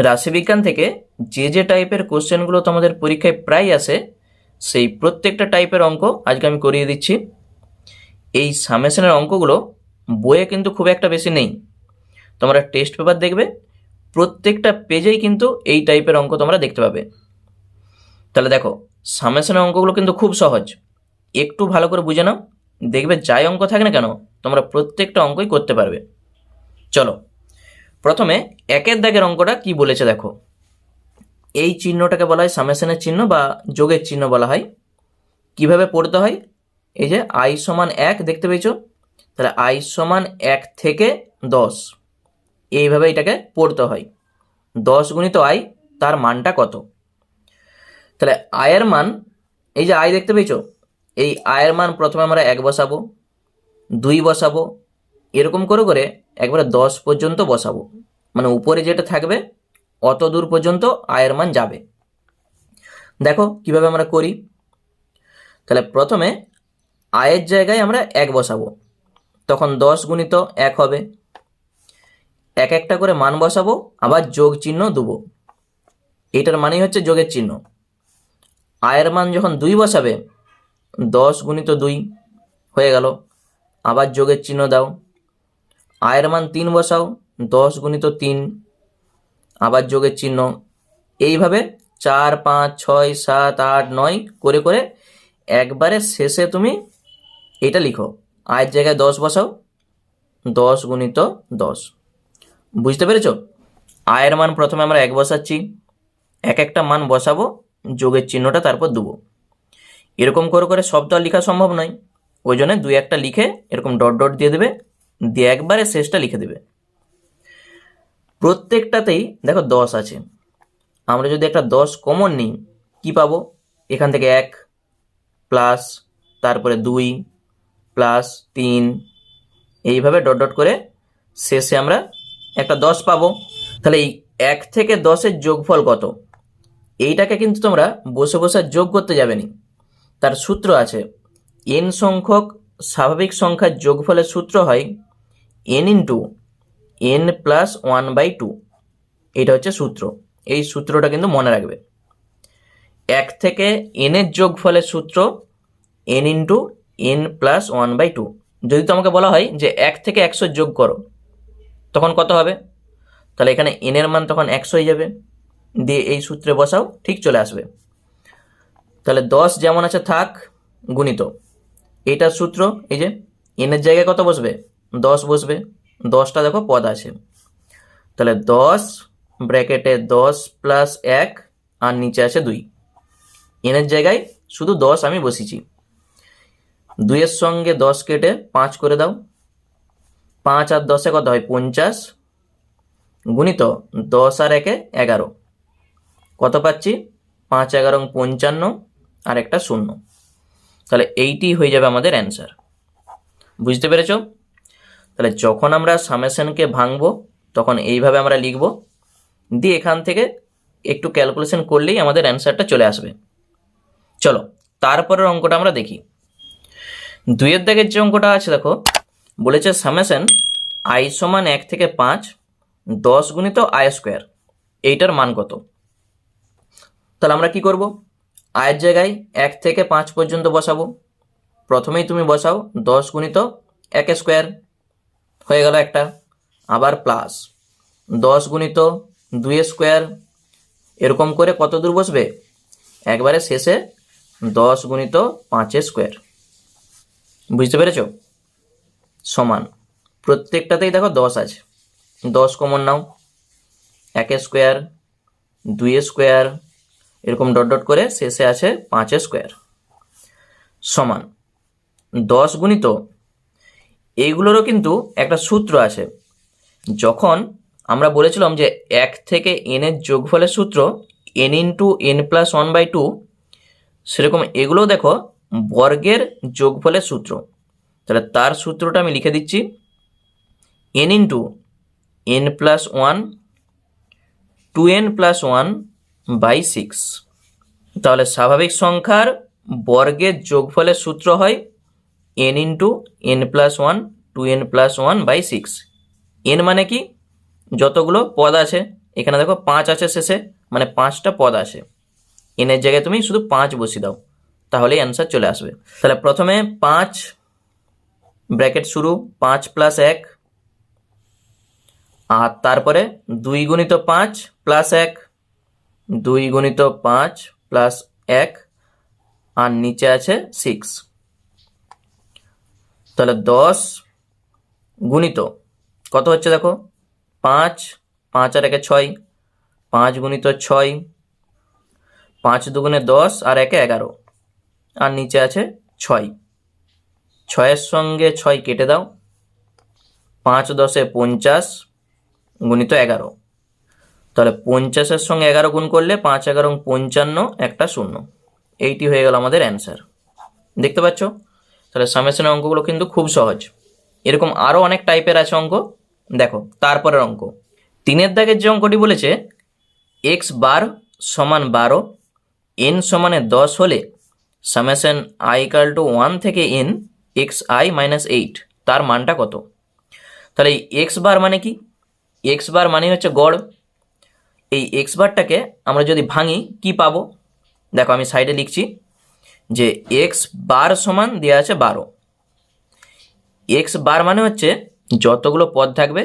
রাশিবিজ্ঞান থেকে যে টাইপের কোশ্চেনগুলো তোমাদের পরীক্ষায় প্রায় আসে সেই প্রত্যেকটা টাইপের অঙ্ক আজকে আমি করিয়ে দিচ্ছি। এই সামেশনের অঙ্কগুলো বইয়ে কিন্তু খুব একটা বেশি নেই, তোমরা টেস্ট পেপার দেখবে প্রত্যেকটা পেজেই কিন্তু এই টাইপের অঙ্ক তোমরা দেখতে পাবে। তাহলে দেখো, সামেশনের অঙ্কগুলো কিন্তু খুব সহজ, একটু ভালো করে বুঝে নাও, দেখবে যাই অঙ্ক থাকে না কেন তোমরা প্রত্যেকটা অঙ্কই করতে পারবে। চলো, প্রথমে একের দাগের অঙ্কটা কি বলেছে দেখো। এই চিহ্নটাকে বলা হয় সামেশনের চিহ্ন বা যোগের চিহ্ন বলা হয়। কিভাবে পড়তে হয়, এই যে i সমান 1 দেখতে পেয়েছো, তাহলে i সমান 1 থেকে 10, এইভাবে এটাকে পড়তে হয়। 10 গুণিত i, তার মানটা কত। তাহলে i এর মান, এই যে i দেখতে পেয়েছো, এই i এর মান প্রথমে আমরা 1 বসাবো, 2 বসাবো, এরকম করে করে একবারে 10 পর্যন্ত বসাবো, মানে উপরে যেটা থাকবে অত দূর পর্যন্ত i এর মান যাবে। দেখো কিভাবে আমরা করি। তাহলে প্রথমে i এর জায়গায় আমরা 1 বসাবো, তখন 10 গুণিত 1 হবে, এক একটা করে মান বসাবো, আবার যোগ চিহ্ন দেবো, এটার মানেই হচ্ছে যোগের চিহ্ন। i এর মান যখন 2 বসাবে, 10 গুণিত 2 হয়ে গেল, আবার যোগের চিহ্ন দাও। i এর মান 3 বসাও, 10 গুণিত 3, আবার যোগের চিহ্ন। এইভাবে 4, 5, 6, 7, 8, 9 করে করে একবারে শেষে তুমি এটা লিখো, i এর জায়গায় 10 বসাও, 10 গুণিত 10। বুঝতে পেরেছো? i এর মান প্রথমে আমরা 1 বসাচ্ছি, এক একটা মান বসাবো, যোগের চিহ্নটা তারপর দেবো। এরকম করে করে সব তো আর লেখা সম্ভব নয়, ওই জন্য 2-1টা লিখে এরকম ডট ডট দিয়ে দেবে, দিয়ে একবারে শেষটা লিখে দেবে। প্রত্যেকটাতেই দেখো 10 আছে, আমরা যদি একটা 10 কমন নিই কি পাবো, এখান থেকে 1 প্লাস, তারপরে 2 প্লাস 3, এইভাবে ডট ডট করে শেষে আমরা একটা 10 পাবো। তাহলে এই 1 থেকে 10-এর যোগফল কত, এইটাকে কিন্তু তোমরা বসে বসে যোগ করতে যাবে না, তার সূত্র আছে। n সংখ্যক স্বাভাবিক সংখ্যার যোগফলের সূত্র হয় n ইন্টু n প্লাস 1/2, এটা হচ্ছে সূত্র। এই সূত্রটা কিন্তু মনে রাখবে। 1 থেকে n এর যোগফলের সূত্র n ইন্টু n প্লাস 1/2। যদি তোমাকে বলা হয় যে 1 থেকে 100 যোগ করো, তখন কত হবে, তাহলে এখানে n এর মান তখন 100 হয়ে যাবে, দিয়ে এই সূত্রে বসাও, ঠিক চলে আসবে। তাহলে 10 যেমন আছে থাক, গুণিত এইটার সূত্র, এই যে n এর জায়গায় কত বসবে, 10 বসবে, 10টা দেখো পদ আছে, তাহলে 10 ব্র্যাকেটে 10 প্লাস 1 আর নিচে আছে 2, n এর জায়গায় শুধু 10 আমি বসিয়েছি। 2 এর সঙ্গে 10 কেটে 5 করে দাও, 5 আর 10-এ কত হয় 50, গুণিত 10 আর 1-এ 11, কত পাচ্ছি 5, 11, 55 আর একটা 0। তাহলে এইটি হয়ে যাবে আমাদের অ্যান্সার। বুঝতে পেরেছ? তাহলে যখন আমরা সামেশনকে ভাঙবো তখন এইভাবে আমরা লিখব, দিয়ে এখান থেকে একটু ক্যালকুলেশন করলেই আমাদের অ্যান্সারটা চলে আসবে। চলো তারপরের অঙ্কটা আমরা দেখি। 2-এর দাগের যে অঙ্কটা আছে দেখো, বলেছে সামেশন i সমান 1 থেকে 5, 10 গুণিত i স্কোয়ার, এইটার মান কত। তাহলে আমরা কি করব, i এর জায়গায় 1 থেকে 5 পর্যন্ত বসাবো, প্রথমেই তুমি বসাও 10 গুণিত 1 স্কোয়ার, হয়ে গেল একটা, আবার প্লাস 10 গুণিত 2 স্কোয়ার, এরকম করে কত দূর বসবে, একবারে শেষে 10 গুণিত 5 স্কোয়ার। বুঝতে পেরেছ? সমান প্রত্যেকটাতেই দেখো 10 আছে, 10 কমন নাও, 1 স্কোয়ার, 2 স্কোয়ার, এরকম ডট ডট করে শেষে আছে 5 স্কোয়ার, সমান 10 গুণিত, এইগুলোরও কিন্তু একটা সূত্র আছে। যখন আমরা বলেছিলাম যে 1 থেকে n এর যোগফলের সূত্র n ইন্টু n প্লাস 1/2, সেরকম এগুলো দেখো বর্গের যোগফলের সূত্র। তাহলে তার সূত্রটা আমি লিখে দিচ্ছি, n into n plus 1, 2n plus 1/6। তাহলে স্বাভাবিক সংখ্যার বর্গের যোগফলের সূত্র হয় n into n plus 1, 2n plus 1/6। n মানে কি, যতগুলো পদ আছে এখানে দেখো 5 আছে শেষে, মানে 5টা পদ আসে। এনের জায়গায় তুমি শুধু 5 বসিয়ে দাও, তাহলেই অ্যান্সার চলে আসবে। তাহলে প্রথমে 5 ব্র্যাকেট শুরু, 5 প্লাস 1, আর তারপরে 2 গুণিত 5 প্লাস 1, 2 গুণিত 5 প্লাস 1, আর নিচে আছে 6। তাহলে 10 গুণিত কত হচ্ছে দেখো, 5, 5 আর 1 6, 5 গুণিত 6, 5 দুগুণে 10 আর 1 11, আর নিচে আছে 6। 6-এর সঙ্গে 6 কেটে দাও, 5 10 50 গুণিত 11। তাহলে 50-এর সঙ্গে 11 গুণ করলে 5 11 55, একটা 0। এইটি হয়ে গেল আমাদের অ্যান্সার। দেখতে পাচ্ছ? তাহলে সামেশনের অঙ্কগুলো কিন্তু খুব সহজ। এরকম আরও অনেক টাইপের আছে অঙ্ক। দেখো তারপরের অঙ্ক, 3-এর দাগের যে অঙ্কটি বলেছে, এক্স বার সমান 12, এন সমানে 10 হলে সামেশন আই ইকাল টু 1 থেকে এন এক্স আই মাইনাস 8, তার মানটা কত? তাহলে এই এক্স বার মানে কি? এক্স বার মানে হচ্ছে গড়। এই এক্স বারটাকে আমরা যদি ভাঙি কি পাবো? দেখো আমি সাইডে লিখছি যে এক্স বার সমান দেওয়া আছে 12। এক্স বার মানে হচ্ছে যতগুলো পদ থাকবে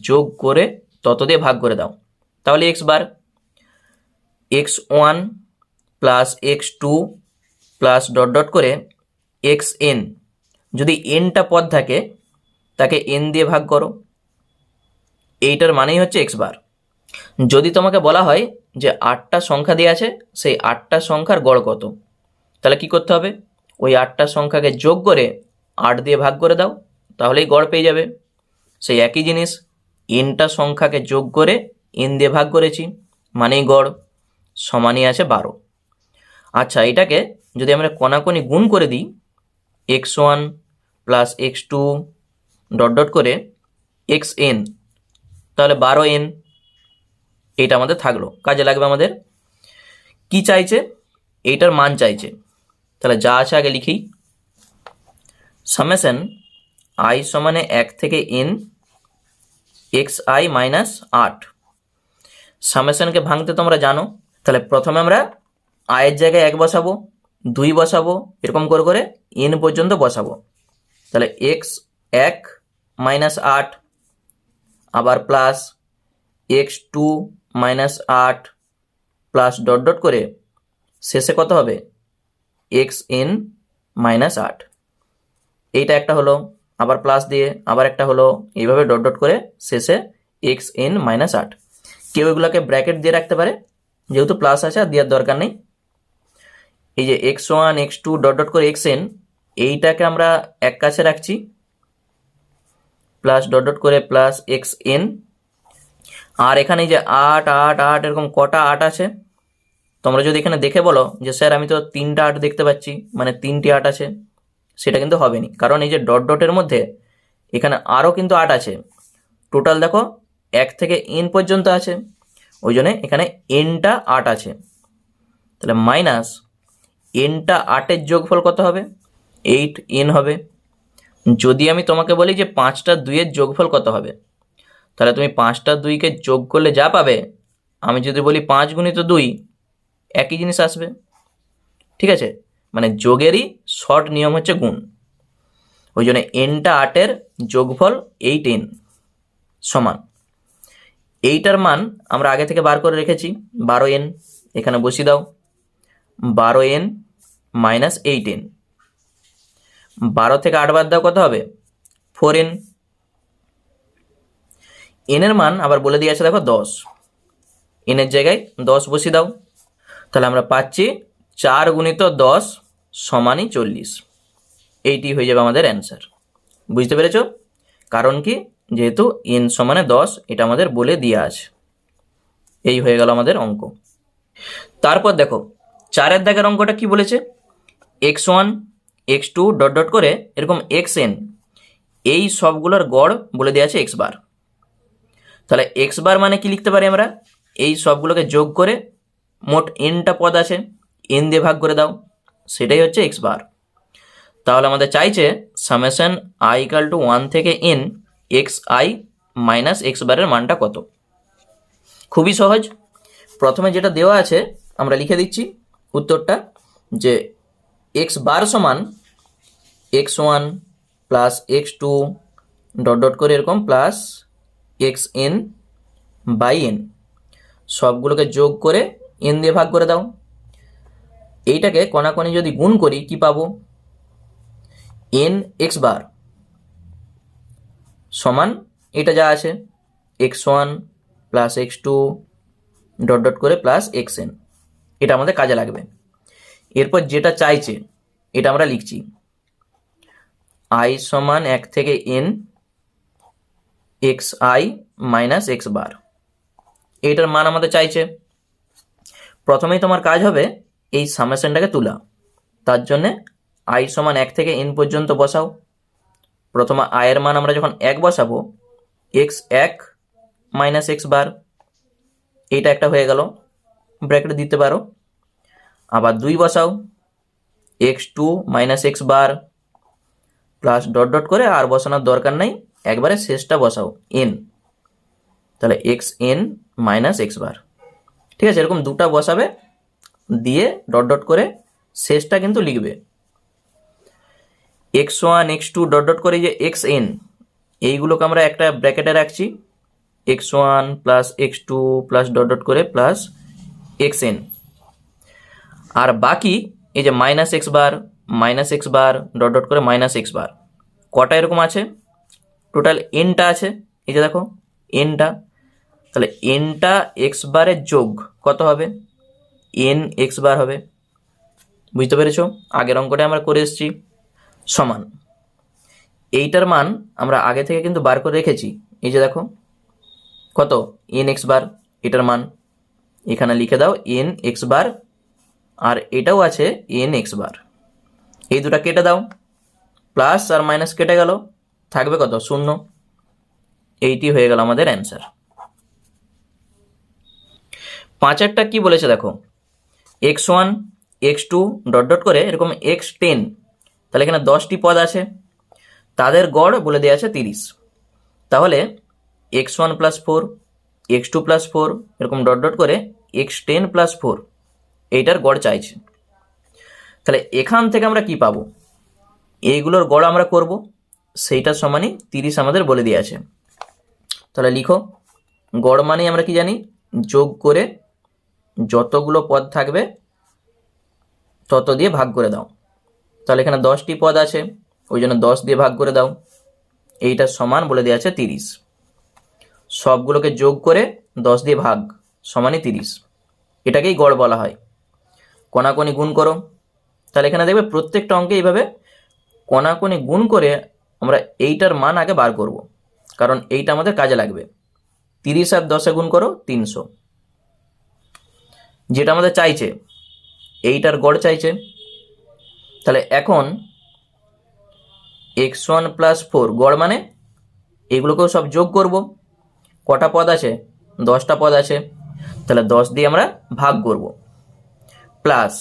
যোগ করে তত দিয়ে ভাগ করে দাও, তাহলে x bar. x1 plus x2 plus dot dot করে xn, যদি এনটা পদ থাকে তাকে এন দিয়ে ভাগ করো, এইটার মানেই হচ্ছে এক্স বার। যদি তোমাকে বলা হয় যে 8টা সংখ্যা দেওয়া আছে, সেই 8টা সংখ্যার গড় কত, তাহলে কি করতে হবে? ওই 8টা সংখ্যাকে যোগ করে 8 দিয়ে ভাগ করে দাও, তাহলেই গড় পেয়ে যাবে। সেই একই জিনিস, এনটা সংখ্যাকে যোগ করে এন দিয়ে ভাগ করেছি, মানেই গড়, সমানই আছে 12। আচ্ছা, এটাকে যদি আমরা কোনাকুনি গুণ করে দিই, x1 plus x2 dot dot করে xn, তাহলে 12n। এইটা আমাদের থাকলো, কাজে লাগবে আমাদের। কি চাইছে? এইটার মান চাইছে। তাহলে যা আছে আগে লিখি, সামেশন আই সমানে 1 থেকে n এক্স আই মাইনাস 8। সামেশনকে ভাঙতে তোমরা জানো। তাহলে প্রথমে আমরা আয়ের জায়গায় 1 বসাবো, 2 বসাবো, এরকম করে করে n পর্যন্ত বসাবো। তাহলে এক্স 1 মাইনাস 8, আবার plus x2 minus 8 plus dot dot করে শেষে কত হবে? xn minus 8। এইটা একটা হলো, আবার প্লাস দিয়ে আবার একটা হলো, এইভাবে ডট ডট করে শেষে xn মাইনাস 8। কেউ এগুলোকে ব্র্যাকেট দিয়ে রাখতে পারে, যেহেতু প্লাস আছে আর দেওয়ার দরকার নেই। এই যে x1 x2 ডট ডট করে xn, এইটাকে আমরা এক কাছে রাখছি, প্লাস ডট ডট করে প্লাস xn। আর এখানে যে 8 8 8 এরকম কটা 8 আছে? তোমরা যদি এখানে দেখে বলো যে স্যার আমি তো 3টা 8 দেখতে পাচ্ছি, মানে 3টি 8 আছে, সেটা কিন্তু হবে না, কারণ এই যে ডট ডটের মধ্যে এখানে আরও কিন্তু 8 আছে। টোটাল দেখো 1 থেকে n পর্যন্ত আছে, ওই জন্য এখানে nটা 8 আছে। তাহলে মাইনাস nটা 8-এর যোগফল কত হবে? 8n হবে। যদি আমি তোমাকে বলি যে 5টা 2-এর যোগফল কত হবে, তাহলে তুমি 5টা 2কে যোগ করলে যা পাবে, আমি যদি বলি 5 গুণিত 2, একই জিনিস আসবে। ঠিক আছে, মানে যোগেরই শর্ট নিয়ম হচ্ছে গুণ। ওই জন্য nটা 8-এর যোগফল 8n সমান, এইটার মান আমরা আগে থেকে বার করে রেখেছি 12n, এখানে বসিয়ে দাও, 12n মাইনাস 8n। 12 থেকে 8 বাদ দাও, কত হবে? 4n। এনের মান আবার বলে দিয়েছে দেখো 10, এনের জায়গায় 10 বসিয়ে দাও, তাহলে আমরা পাচ্ছি 4 গুণিত 10 সমানই 40। এইটি হয়ে যাবে আমাদের অ্যান্সার। বুঝতে পেরেছ? কারণ কি, যেহেতু n সমানে 10, এটা আমাদের বলে দেওয়া আছে। এই হয়ে গেল আমাদের অঙ্ক। তারপর দেখো 4-এর দাগের অঙ্কটা কি বলেছে, x1 x2 ডট ডট করে এরকম xn, এই সবগুলোর গড় বলে দেওয়া আছে এক্স বার। তাহলে এক্স বার মানে কি লিখতে পারি আমরা? এই সবগুলোকে যোগ করে মোট nটা পদ আছে, n দিয়ে ভাগ করে দাও, সেটাই হচ্ছে এক্স বার। তাহলে আমাদের চাইছে সামেশন আই ইকাল টু 1 থেকে n x I minus x বারের মানটা কত। খুবই সহজ। প্রথমে যেটা দেওয়া আছে আমরা লিখে দিচ্ছি উত্তরটা, যে এক্স বার সমান x1 plus x2 dot dot করে এরকম প্লাস xn বাই n, সবগুলোকে যোগ করে n দিয়ে ভাগ করে দাও। এইটাকে কণাকণি যদি গুণ করি কি পাবো, n x বার সমান এটা যা আছে x1 plus x2 dot dot করে প্লাস xn, এটা আমাদের কাজে লাগবে। এরপর যেটা চাইছে এটা আমরা লিখছি, i সমান 1 থেকে n xi মাইনাস x বার, এইটার মান আমাদের চাইছে। প্রথমেই তোমার কাজ হবে এই সামেশনটাকে তোলা, তার জন্যে i সমান 1 থেকে n পর্যন্ত বসাও। প্রথমে i এর মান আমরা যখন 1 বসাবো, x1 মাইনাস x বার, এইটা একটা হয়ে গেল, ব্র্যাকেট দিতে পারো। আবার 2 বসাও, x2 মাইনাস x বার প্লাস ডট ডট করে, আর বসানোর দরকার নাই, একবারে শেষটা বসাও n, তাহলে xn মাইনাস x বার। ঠিক আছে, এরকম দুটা বসাবে, দিয়ে ডট ডট করে শেষটা কিন্তু লিখবে। x1 x2 ডট ডট করে যে xn, এইগুলোকে আমরা একটা ব্র্যাকেটে রাখছি, x1 plus x2 plus dot dot করে প্লাস xn। আর বাকি এই যে মাইনাস x বার ডট ডট করে মাইনাস x বার, কটা এরকম আছে, টোটাল nটা আছে, এই যে দেখো nটা। তাহলে nটা x বারের যোগ কত হবে, n x বার হবে। বুঝতে পেরেছো, আগের অঙ্কটা আমরা করে এসেছি। সমান এইটার মান আমরা আগে থেকে কিন্তু বার করে রেখেছি, এই যে দেখো কত n x বার, এটার মান এখানে লিখে দাও n x বার, আর এটাও আছে n x বার, এই দুটা কেটে দাও, প্লাস আর মাইনাস কেটে গেল, থাকবে কত, 0। এইটি হয়ে গেল আমাদের অ্যান্সার। 5-এরটা কি বলেছে দেখো, x1 x2 ডট ডট করে এরকম x10, তাহলে এখানে 10টি পদ আছে, তাদের গড় বলে দেওয়া আছে 30। তাহলে x1 প্লাস 4 x2 প্লাস 4 এরকম ডট ডট করে x10 প্লাস 4, এইটার গড় চাইছে। তাহলে এখান থেকে আমরা কি পাবো, এইগুলোর গড় আমরা করব, সেইটার সমানই 30 আমাদের বলে দেওয়া আছে। তাহলে লিখো, গড় মানে আমরা কি জানি, যোগ করে যতগুলো পদ থাকবে তত দিয়ে ভাগ করে দাও। তাহলে এখানে 10টি পদ আছে, ওই জন্য 10 দিয়ে ভাগ করে দাও, এইটার সমান বলে দেওয়া আছে 30। সবগুলোকে যোগ করে 10 দিয়ে ভাগ সমানই 30, এটাকেই গড় বলা হয়। কণাকণি গুণ করো, তাহলে এখানে দেখবে প্রত্যেকটা অঙ্কে এইভাবে কণাকণি গুণ করে আমরা এইটার মান আগে বার করব, কারণ এইটা আমাদের কাজে লাগবে। 30 আর 10-এ গুণ করো 300, যেটা আমাদের চাইছে, এইটার গড় চাইছে। তাহলে এখন x1 প্লাস 4 গড় মানে এগুলোকেও সব যোগ করব, কটা পদ আছে, 10টা পদ আছে, তাহলে 10 দিয়ে আমরা ভাগ করব, plus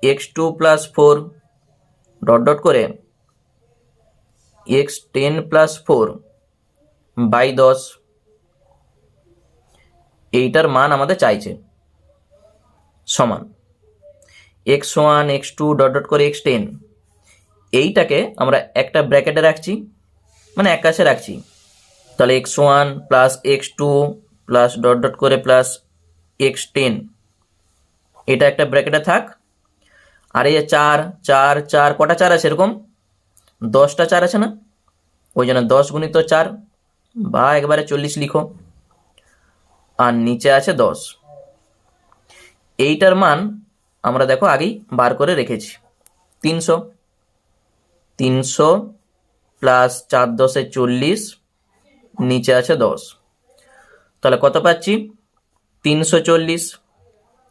x2 plus 4 dot dot করে x10 প্লাস 4 বাই 10, এইটার মান আমাদের চাইছে, সমান x1 x2 ডট ডট করে x10, এইটাকে আমরা একটা ব্র্যাকেটে রাখছি, মানে এক কাছে রাখছি। তাহলে x1 plus x2 plus dot dot করে প্লাস x10, এটা একটা ব্র্যাকেটে থাক। আর এই যে 4 4 4, কটা 4 আছে এরকম, 10টা 4 আছে না, ওই জন্য 10 গুণিত 4 বা একবারে 40 লিখো, আর নিচে আছে 10। এইটার মান আমরা দেখো আগেই বার করে রেখেছি, 300। 300 প্লাস 4 10-এ 40, নিচে আছে 10, তাহলে কত পাচ্ছি, 340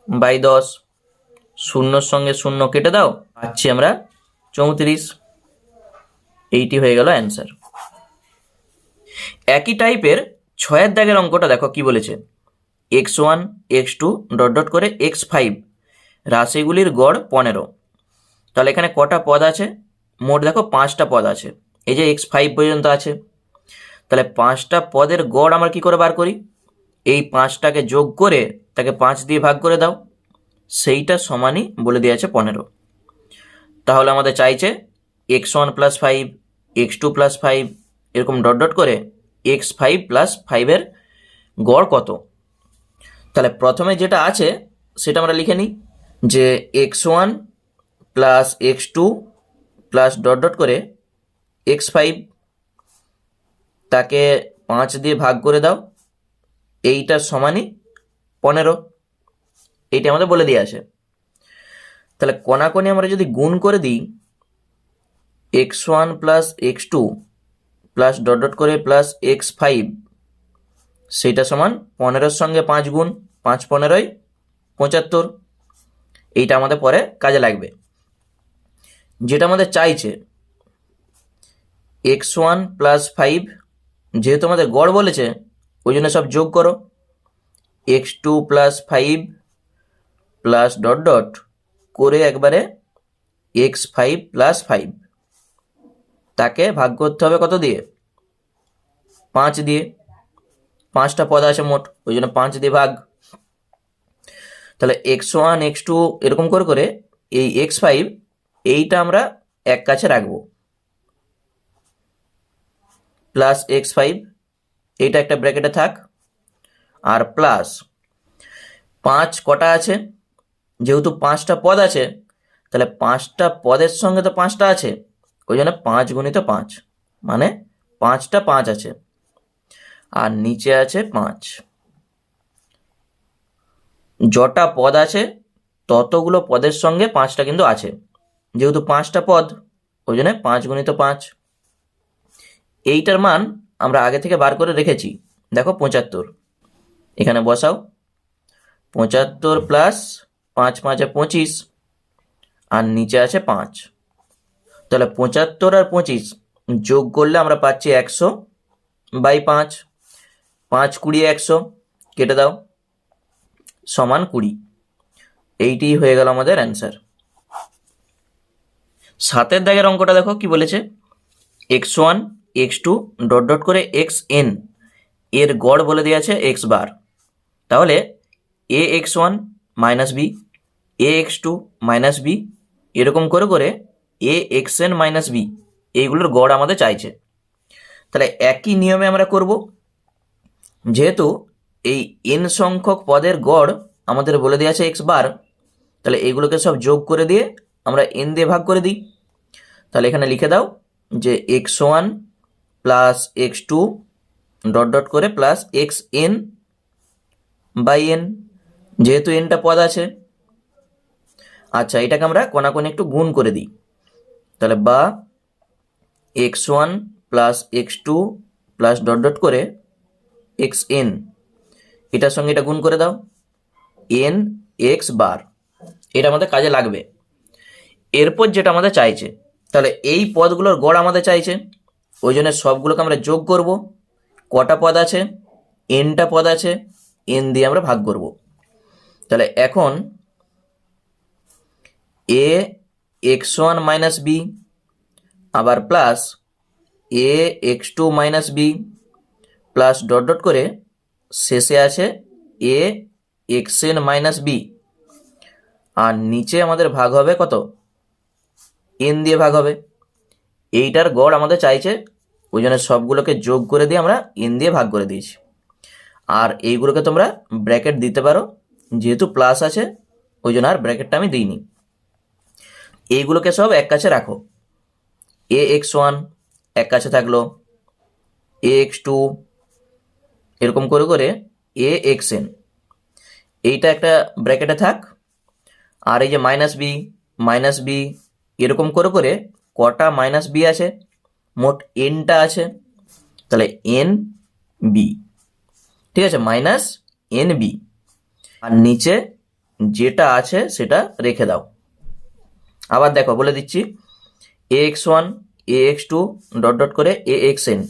বাই 10, শূন্যর সঙ্গে শূন্য কেটে দাও, পাচ্ছি আমরা 34। এইটি হয়ে গেল অ্যান্সার। একই টাইপের 6-এর দাগের অঙ্কটা দেখো কি বলেছে, x1 x2 ডট ডট করে x5 রাশিগুলির গড় 15। তাহলে এখানে কটা পদ আছে, মোট দেখো 5টা পদ আছে, এই যে x5 পর্যন্ত আছে। তাহলে 5টা পদের গড় আমরা কি করে বার করি, এই 5টাকে যোগ করে তাকে 5 দিয়ে ভাগ করে দাও, সেইটা সমানই বলে দেওয়া আছে 15। তাহলে আমাদের চাইছে x1 প্লাস 5, x2 প্লাস 5 এরকম ডট ডট করে x5 প্লাস 5-এর গড় কত। তাহলে প্রথমে যেটা আছে সেটা আমরা লিখে নিই, যে x1 plus x2 plus dot dot করে x5, তাকে 5 দিয়ে ভাগ করে দাও, এইটার সমানই 15। এইটা আমাদের বলে দিয়ে আছে। তাহলে কোনাকোনি আমরা যদি গুণ করে দিই, x1 plus x2 plus dot dot করে প্লাস x5, সেইটা সমান 15-র সঙ্গে 5 গুণ, 5 15 75। এইটা আমাদের পরে কাজে লাগবে। যেটা আমাদের চাইছে x1 প্লাস 5, যেহেতু আমাদের গড় বলেছে ওই জন্য সব যোগ করো, x2 plus 5 plus dot dot করে একবারে x5 প্লাস 5, তাকে ভাগ করতে হবে কত দিয়ে, 5 দিয়ে। 5টা পদ আছে মোট, ওই জন্য 5 দিয়ে ভাগ। তাহলে x1 x2 এরকম করে করে এই x5 এইটা আমরা এক কাছে রাখবো, প্লাস x5 এইটা একটা ব্র্যাকেটে থাক, আর প্লাস 5 কটা আছে, যেহেতু 5টা পদ আছে তাহলে 5টা পদের সঙ্গে তো 5টা আছে, ওই জন্য 5 গুণিত 5 মানে 5টা 5 আছে, আর নিচে আছে 5। যটা পদ আছে ততগুলো পদের সঙ্গে 5টা কিন্তু আছে, যেহেতু 5টা পদ ওই জন্য 5 গুণিত 5। এইটার মান আমরা আগে থেকে বার করে রেখেছি, দেখো 75। এখানে বসাও, 75 প্লাস 5 5 25, আর নিচে আছে 5। তাহলে 75 আর 25 যোগ করলে আমরা পাচ্ছি 100/5, 5 20 100 কেটে দাও, সমান 20। এইটি হয়ে গেল আমাদের অ্যান্সার। 7-এর দাগের অঙ্কটা দেখো কি বলেছে, x1 x2 ডট ডট করে xn এর গড় বলে দেওয়া আছে x বার। তাহলে ax1 minus B, ax2 minus B, এরকম করে করে axn মাইনাস বি এইগুলোর গড় আমাদের চাইছে। তাহলে একই নিয়মে আমরা করব, যেহেতু এই n সংখ্যক পদের গড় আমাদের বলে দেওয়া আছে x বার, তাহলে এগুলোকে সব যোগ করে দিয়ে আমরা n দিয়ে ভাগ করে দিই। তাহলে এখানে লিখে দাও যে x1 plus x2 dot dot করে প্লাস xn বাই n, যেহেতু nটা পদ আছে। আচ্ছা, এটাকে আমরা কোনাকোনি একটু গুণ করে দিই, তাহলে বা x1 plus x2 plus dot dot করে xn, এটার সঙ্গে এটা গুণ করে দাও, n x বার। এটা আমাদের কাজে লাগবে। এরপর যেটা আমাদের চাইছে, তাহলে এই পদগুলোর গড় আমাদের চাইছে, ওই জন্য সবগুলোকে আমরা যোগ করব। কটা পদ আছে, nটা পদ আছে, n দিয়ে আমরা ভাগ করব। তাহলে এখন a x1 মাইনাস বি, আবার plus a x2 minus B, plus dot dot করে শেষে আছে a xn মাইনাস বি, আর নিচে আমাদের ভাগ হবে কত, n দিয়ে ভাগ হবে। এইটার গড় আমাদের চাইছে, ওই জন্য সবগুলোকে যোগ করে দিয়ে আমরা n দিয়ে ভাগ করে দিয়েছি। আর এইগুলোকে তোমরা ব্র্যাকেট দিতে পারো, যেহেতু প্লাস আছে ওই জন্য আর ব্র্যাকেটটা আমি দিইনি। এইগুলোকে সব এক কাছে রাখো, ax1 এক কাছে থাকলো, ax2 এরকম করে করে axn এইটা একটা ব্র্যাকেটে থাক, আর এই যে মাইনাস বি এরকম করে করে কটা মাইনাস বি আছে, মোট nটা আছে, তাহলে এন বি, ঠিক আছে, মাইনাস এন বি, আর নিচে যেটা আছে সেটা রেখে দাও। আবার দেখো বলে দিচ্ছি, ax1 ax2 ডট ডট করে axn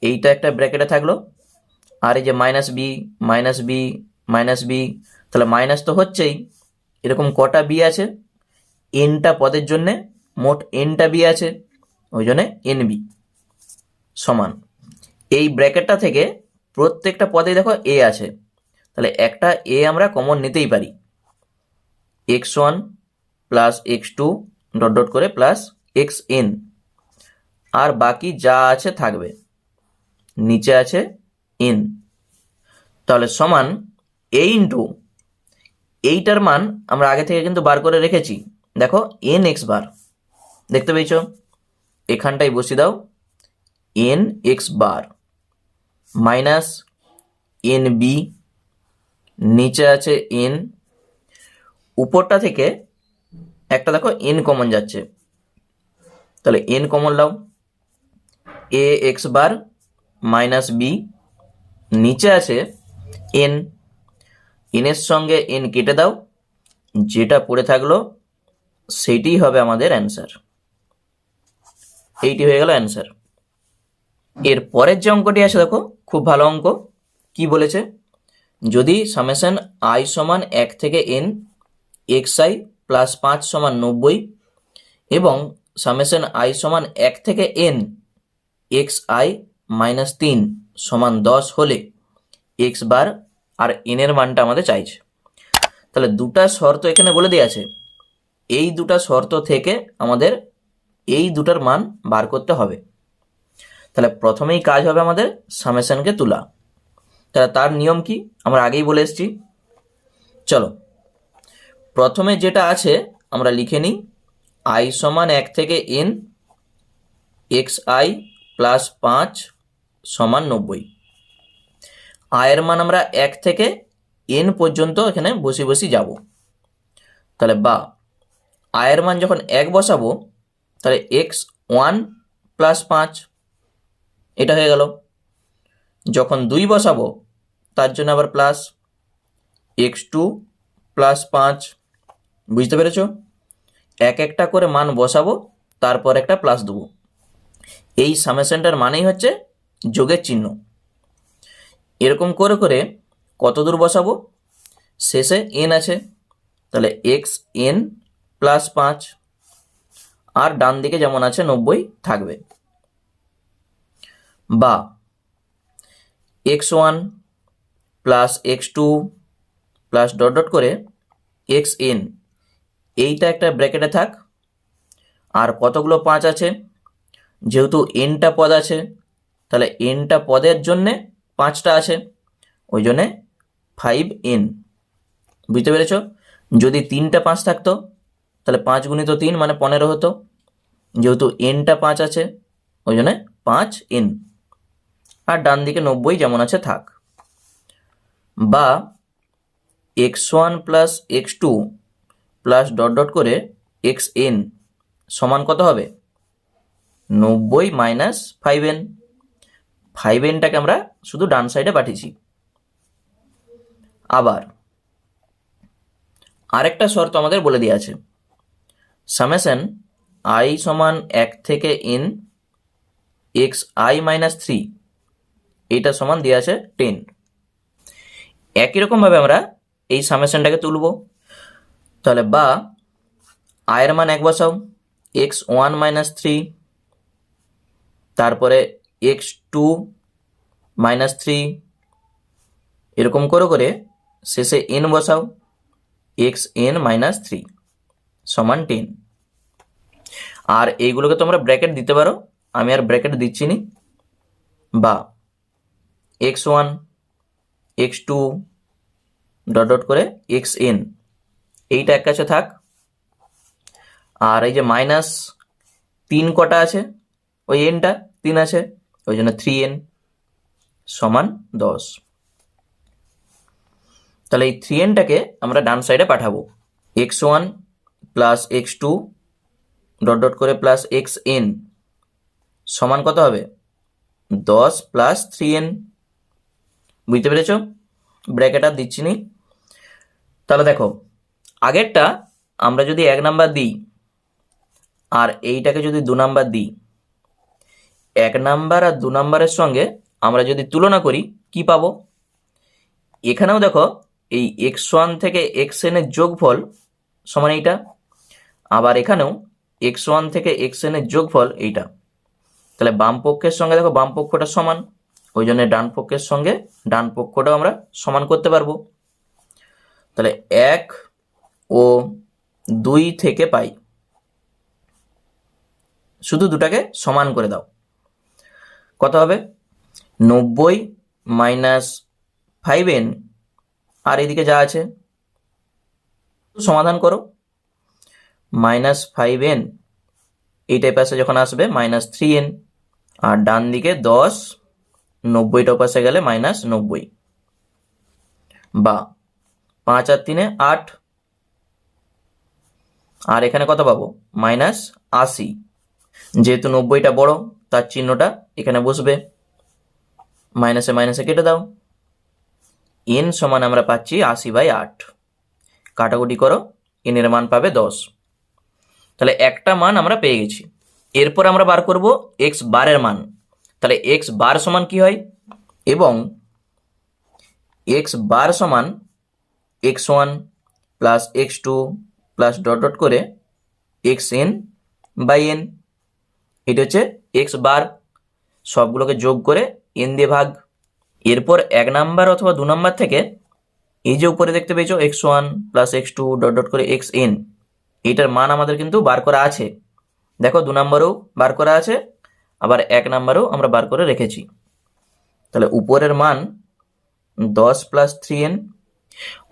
এইটা একটা ব্র্যাকেটে থাকলো, আর এই যে মাইনাস বি, তাহলে মাইনাস তো হচ্ছেই, এরকম কটা বি আছে, nটা পদের জন্যে মোট nটা বি আছে, ওই জন্য এন বি সমান। এই ব্র্যাকেটটা থেকে প্রত্যেকটা পদে দেখো এ আছে, তাহলে একটা এ আমরা কমন নিতেই পারি, x1 plus x2 dot dot করে প্লাস xn, আর বাকি যা আছে থাকবে, নিচে আছে n। তাহলে সমান a ইন্টু এইটার মান আমরা আগে থেকে কিন্তু বার করে রেখেছি, দেখো n x বার, দেখতে পেয়েছ, এখানটাই বসিয়ে দাও n x bar minus n b, নিচে আছে n, উপরটা থেকে একটা দেখো n কমন যাচ্ছে, তাহলে n কমন লাও, a x bar minus b, নিচে আছে n, n এর সঙ্গে n কেটে দাও, যেটা পড়ে থাকলো সেইটিই হবে আমাদের অ্যান্সার। এইটি হয়ে গেল অ্যান্সার। এর পরের যে অঙ্কটি আছে দেখো, খুব ভালো অঙ্ক। কি বলেছে, যদি সামেশন i সমান 1 থেকে n xi প্লাস 5 সমান 90 এবং সামেশন i সমান 1 থেকে n xi মাইনাস 3 সমান 10 হলে x বার আর n এর মানটা আমাদের চাইছে। তাহলে দুটা শর্ত এখানে বলে দেওয়া আছে, এই দুটা শর্ত থেকে আমাদের এই দুটার মান বার করতে হবে। তাহলে প্রথমেই কাজ হবে আমাদের সামেশনকে তোলা। তাহলে তার নিয়ম কি আমরা আগেই বলে এসেছি, চলো প্রথমে যেটা আছে আমরা লিখে নিই, i সমান 1 থেকে n xi প্লাস 5 সমান 90। এর মান আমরা 1 থেকে n পর্যন্ত এখানে বসি যাব। তাহলে বা এর মান যখন 1 বসাবো তাহলে x1 প্লাস 5, এটা হয়ে গেল। যখন 2 বসাবো তার জন্য আবার প্লাস x2 প্লাস 5, বুঝতে পেরেছ? এক একটা করে মান বসাবো, তারপর একটা প্লাস দেবো। এই সামেশনটার মানেই হচ্ছে যোগের চিহ্ন। এরকম করে করে কত দূর বসাবো, শেষে n আছে, তাহলে xn প্লাস 5, আর ডান দিকে যেমন আছে 90 থাকবে। বা x1 plus x2 plus dot dot করে xn, এইটা একটা ব্র্যাকেটে থাক, আর কতগুলো 5 আছে, যেহেতু nটা পদ আছে তাহলে nটা পদের জন্যে 5টা আছে, ওই জন্যে 5n, বুঝতে পেরেছ? যদি 3টা 5 থাকতো তাহলে 5 গুণিত 3 মানে 15 হতো, যেহেতু nটা 5 আছে ওই জন্যে 5n, আর ডান দিকে 90 যেমন আছে থাক। বা x1 plus x2 plus dot dot করে xn সমান কত হবে, 90 মাইনাস 5n, 5nটাকে আমরা শুধু ডান সাইডে পাঠিয়েছি। আবার আরেকটা শর্ত আমাদের বলে দেওয়া আছে, সামেশন i সমান 1 থেকে n xi মাইনাস 3, এইটা সমান দেওয়া আছে 10। একই রকমভাবে আমরা এই সামেশনটাকে তুলব। তাহলে বা এর মান 1 বসাও, x1 মাইনাস 3, তারপরে x2 মাইনাস 3, এরকম করে করে শেষে n বসাও, xn মাইনাস 3 সমান 10। আর এইগুলোকে তোমরা ব্র্যাকেট দিতে পারো, আমি আর ব্র্যাকেট দিচ্ছি নি। বা x1 x2 ডট ডট করে xn, এইটা এক কাছে থাক, আর এই যে মাইনাস 3 কটা আছে, ওই nটা 3 আছে, ওই জন্য 3n সমান 10। তাহলে এই 3nটাকে আমরা ডান সাইডে পাঠাবো, x1 plus x2 dot dot করে প্লাস xn সমান কত হবে, 10 প্লাস 3n, বুঝতে পেরেছ? ব্র্যাকেট আর দিচ্ছি নি। তাহলে দেখো আগেরটা আমরা যদি 1 নাম্বার দিই আর এইটাকে যদি 2 নাম্বার দিই, 1 নাম্বার আর 2 নাম্বারের সঙ্গে আমরা যদি তুলনা করি কি পাবো, এখানেও দেখো এই x1 থেকে xn এর যোগফল সমান এইটা, আবার এখানেও x1 থেকে xn এর যোগফল এইটা। তাহলে বাম পক্ষের সঙ্গে দেখো বাম পক্ষটা সমান, ওই জন্য ডান পক্ষের সঙ্গে ডান পক্ষটাও আমরা সমান করতে পারবো। তাহলে 1 ও 2 থেকে পাই, শুধু দুটাকে সমান করে দাও। কত হবে? 90 মাইনাস 5n, আর এদিকে যা আছে সমাধান করো। -5n এইটাই পাশে যখন আসবে -3n, আর ডান দিকে 10, 90টা পাশে গেলে -90, বা 5 আর 3 8, আর এখানে কত পাবো? -80। যেহেতু 90টা বড়, তার চিহ্নটা এখানে বসবে, মাইনাসে মাইনাসে কেটে দাও। n সমান আমরা পাচ্ছি 80/8। কাটাকুটি করো, n এর মান পাবে 10। তাহলে একটা মান আমরা পেয়ে গেছি। এরপর আমরা বার করব x বারের মান। তাহলে x বার সমান কি হয়? এবং x বার সমান x1 plus x2 plus dot dot করে xn/n। এটা হচ্ছে x বার, সবগুলোকে যোগ করে n দিয়ে ভাগ। এরপর 1 নাম্বার অথবা 2 নাম্বার থেকে এই যে উপরে দেখতে পেয়েছো x1 plus x2 dot dot করে xn, এটার মান আমাদের কিন্তু বার করা আছে। দেখো 2 নাম্বারেও বার করা আছে, আবার 1 নাম্বারেও আমরা বার করে রেখেছি। তাহলে উপরের মান 10 প্লাস 3n,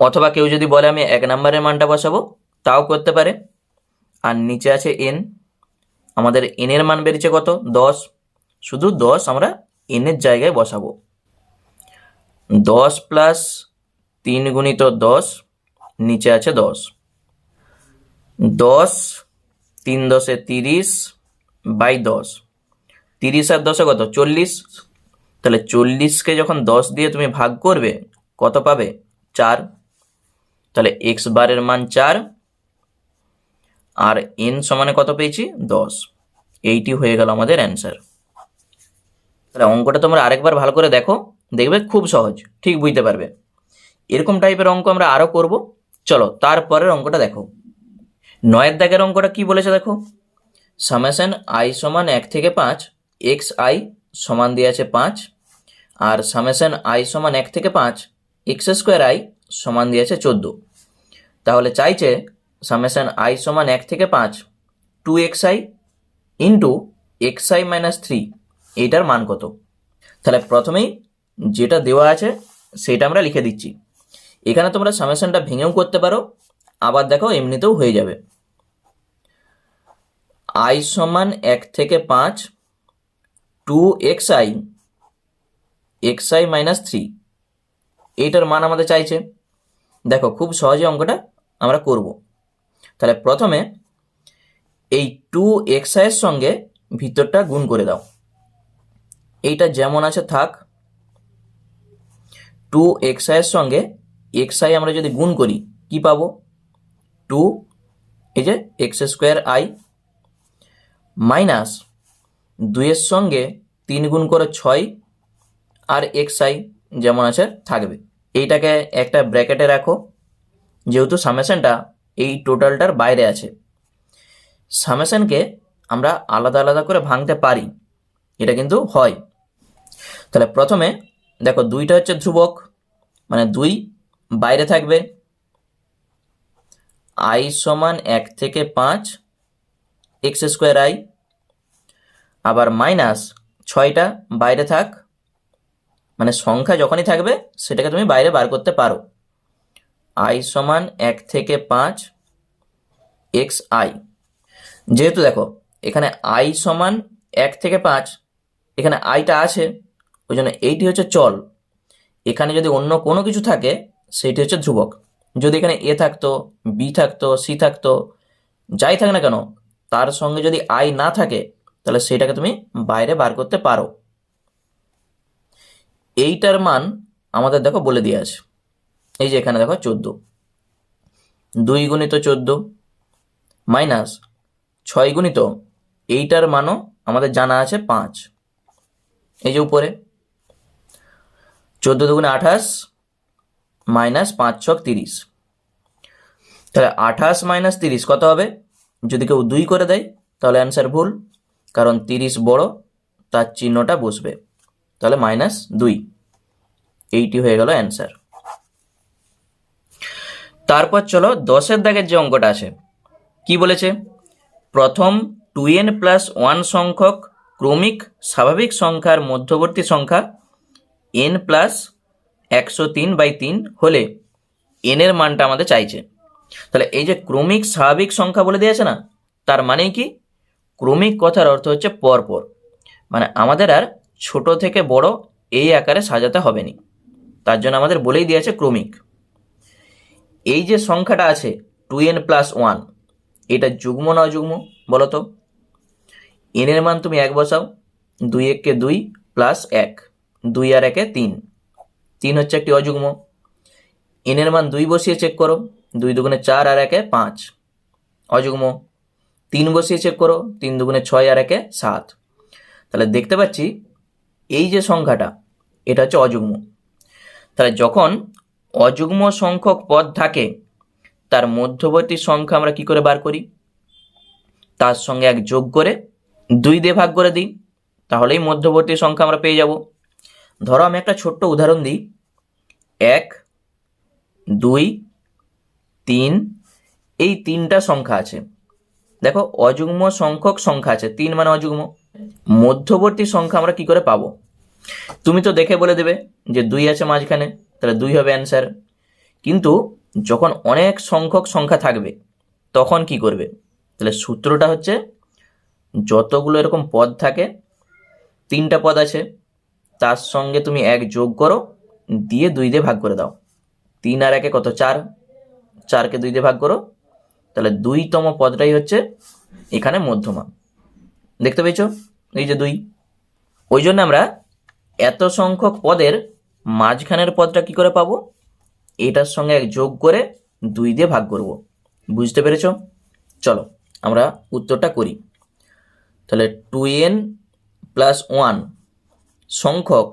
অথবা কেউ যদি বলে আমি 1 নাম্বারের মানটা বসাবো, তাও করতে পারে। আর নিচে আছে n, আমাদের n এর মান বেরিয়েছে কত? 10। শুধু 10 আমরা n এর জায়গায় বসাবো। 10 প্লাস 3 গুণিত 10, নিচে আছে 10। 10 3 10 30/10, 30 আর 10 কত? 40। তাহলে 40কে যখন 10 দিয়ে তুমি ভাগ করবে, কত পাবে? 4। তাহলে x বারের মান 4, আর n সমানে কত পেয়েছি? 10। এইটি হয়ে গেল আমাদের অ্যান্সার। তাহলে অঙ্কটা তোমরা আরেকবার ভালো করে দেখো, দেখবে খুব সহজ, ঠিক বুঝতে পারবে। এরকম টাইপের অঙ্ক আমরা আরও করব। চলো তারপরের অঙ্কটা দেখো। 9 দাগের অঙ্কটা কি বলেছে দেখো। সামেশন i সমান 1 থেকে 5 xi সমান দিয়ে আছে 5, আর সামেশন i সমান 1 থেকে 5 x² সমান দিয়ে আছে 14। তাহলে চাইছে সামেশন i সমান 1 থেকে 5 2xi ইন্টু xi মাইনাস 3, এইটার মান কত? তাহলে প্রথমেই যেটা দেওয়া আছে সেটা আমরা লিখে দিচ্ছি। এখানে তোমরা সামেশনটা ভেঙেও করতে পারো, আবার দেখো এমনিতেও হয়ে যাবে। i সমান 1 থেকে 5 2xi xi মাইনাস 3, এইটার মান আমাদের চাইছে। দেখো খুব সহজে অঙ্কটা আমরা করব। তাহলে প্রথমে এই 2xi এর সঙ্গে ভিতরটা গুণ করে দাও। এইটা যেমন আছে থাক। 2xi এর সঙ্গে xi আমরা যদি গুণ করি কি পাবো? 2 এই যে x² মাইনাস 2 এর সঙ্গে 3 গুণ করে 6, আর xi যেমন আছে থাকবে। এইটাকে একটা ব্র্যাকেটে রাখো, যেহেতু সামেশনটা এই টোটালটার বাইরে আছে। সামেশনকে আমরা আলাদা আলাদা করে ভাঙতে পারি, এটা কিন্তু হয়। তাহলে প্রথমে দেখো 2টা হচ্ছে ধ্রুবক, মানে 2 বাইরে থাকবে। i সমান 1 থেকে 5 x²i, আবার মাইনাস 6টা বাইরে থাক, মানে সংখ্যা যখনই থাকবে সেটাকে তুমি বাইরে বার করতে পারো। i সমান 1 থেকে 5 xi, যেহেতু দেখো এখানে i সমান 1 থেকে 5, এখানে আইটা আছে, ওই জন্য এইটি হচ্ছে চল। এখানে যদি অন্য কোনো কিছু থাকে সেইটি হচ্ছে ধ্রুবক। যদি এখানে এ থাকতো, বি থাকতো, সি থাকতো, যাই থাকে না কেন, তার সঙ্গে যদি আই না থাকে তাহলে সেটাকে তুমি বাইরে বার করতে পারো। এইটার মান আমাদের দেখো বলে দিয়ে আছে, এই যে এখানে দেখো 14, 2 গুণিত 14 মাইনাস 6 গুণিত এইটার মানও আমাদের জানা আছে 5, এই যে উপরে 14 দুগুণে 28 মাইনাস 5 ছক 30। তাহলে 28 মাইনাস 30 কত হবে? যদি কেউ 2 করে দেয় তাহলে অ্যান্সার ভুল, কারণ 30 বড়, তার চিহ্নটা বসবে। তাহলে -2, এইটি হয়ে গেল অ্যান্সার। তারপর চলো 10-এর দাগের যে অঙ্কটা আছে, কি বলেছে, প্রথম 2n+1 সংখ্যক ক্রমিক স্বাভাবিক সংখ্যার মধ্যবর্তী সংখ্যা n+103/3 হলে n এর মানটা আমাদের চাইছে। তাহলে এই যে ক্রমিক স্বাভাবিক সংখ্যা বলে দিয়েছে না, তার মানে কি, ক্রমিক কথার অর্থ হচ্ছে পরপর, মানে আমাদের আর ছোট থেকে বড় এই আকারে সাজাতে হবে না, তার জন্য আমাদের বলেই দিয়েছে ক্রমিক। এই যে সংখ্যাটা আছে 2n+1, এটা যুগ্ম না অযুগ্ম বলো তো? n এর মান তুমি 1 বসাও, 2 × 1 = 2 + 1, 2 আর 1 = 3, 3 হচ্ছে একটি অযুগ্ম। n এর মান 2 বসিয়ে চেক করো, 2 × 2 = 4 আর 1 = 5, অযুগ্ম। 3 বসিয়ে চেক করো, 3 × 2 = 6 আর 1 = 7। তাহলে দেখতে পাচ্ছি এই যে সংখ্যাটা, এটা হচ্ছে অযুগ্ম। তাহলে যখন অযুগ্ম সংখ্যক পদ থাকে, তার মধ্যবর্তী সংখ্যা আমরা কি করে বার করি? তার সঙ্গে 1 যোগ করে 2 দিয়ে ভাগ করে দিই, তাহলেই মধ্যবর্তী সংখ্যা আমরা পেয়ে যাব। ধরো আমি একটা ছোট্ট উদাহরণ দিই, 1, 2, 3, এই 3টা সংখ্যা আছে। দেখো অযুগ্ম সংখ্যক সংখ্যা আছে, 3 মানে অযুগ্ম। মধ্যবর্তী সংখ্যা আমরা কি করে পাবো? তুমি তো দেখে বলে দেবে যে 2 আছে মাঝখানে, তাহলে 2 হবে অ্যান্সার। কিন্তু যখন অনেক সংখ্যক সংখ্যা থাকবে তখন কি করবে? তাহলে সূত্রটা হচ্ছে, যতগুলো এরকম পদ থাকে, 3টা পদ আছে, তার সঙ্গে তুমি 1 যোগ করো, দিয়ে 2 দিয়ে ভাগ করে দাও। 3 আর 1 কত? 4, 4কে 2 দিয়ে ভাগ করো, তাহলে 2তম পদটাই হচ্ছে এখানে মধ্যমা। দেখতে পেয়েছো এই যে 2। ওই জন্য আমরা এত সংখ্যক পদের মাঝখানের পদটা কি করে পাবো? এটার সঙ্গে 1 যোগ করে 2 দিয়ে ভাগ করব। বুঝতে পেরেছো? চলো আমরা উত্তরটা করি। তাহলে 2n+1 সংখ্যক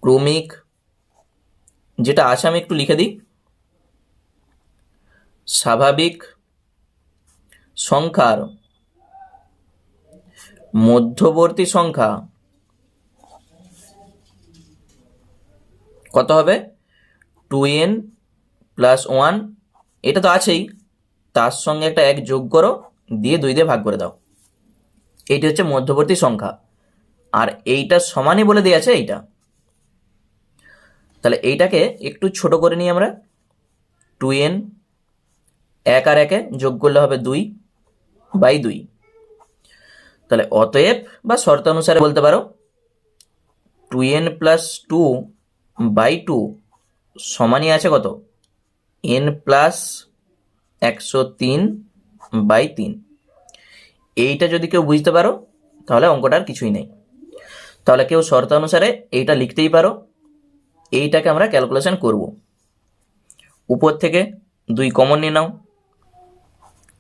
ক্রমিক, যেটা আছে আমি একটু লিখে দিই, স্বাভাবিক সংখ্যার মধ্যবর্তী সংখ্যা কত হবে? 2n+1, এটা তো আছেই, তার সঙ্গে একটা 1 যোগ করো, দিয়ে 2 দিয়ে ভাগ করে দাও। এইটি হচ্ছে মধ্যবর্তী সংখ্যা, আর এইটা সমানই বলে দিয়ে আছে এইটা। তাহলে এইটাকে একটু ছোট করে নিই আমরা। 2n, 1 আর 1 যোগ করলে হবে 2/2। তাহলে অতএব বা শর্ত অনুসারে বলতে পারো 2n+2/2 সমানই আছে কত? n+103/3। এইটা যদি কেউ বুঝতে পারো তাহলে অঙ্কটা আর কিছুই নেই। তাহলে কেউ শর্ত অনুসারে এইটা লিখতেই পারো। এইটাকে আমরা ক্যালকুলেশন করব। উপর থেকে 2 কমন নিয়ে নাও,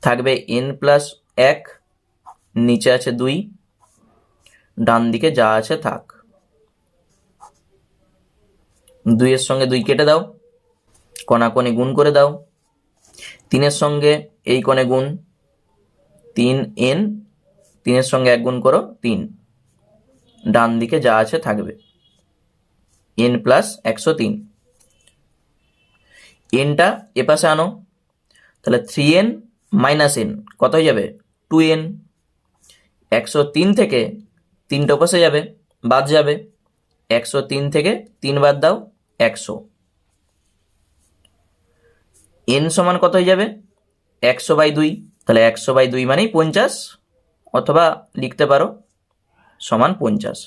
থাকবে n+1, নিচে আছে 2, ডান দিকে যা আছে থাক। 2 এর সঙ্গে 2 কেটে দাও, কোণাকোণি গুণ করে দাও। 3 এর সঙ্গে এই কোণে গুণ, 3n, 3 এর সঙ্গে 1 গুণ করো, 3, ডান দিকে যা আছে থাকবে n+103। nটা এপাশে আনো, তাহলে 3n - n কত হয়ে যাবে? 2n। 103 থেকে 3টা পাশে যাবে, বাদ যাবে। 103 থেকে 3 বাদ দাও, 100। n সমান কত হয়ে যাবে? 100/2। তাহলে 100/2 মানেই 50, অথবা লিখতে পারো সমান 50।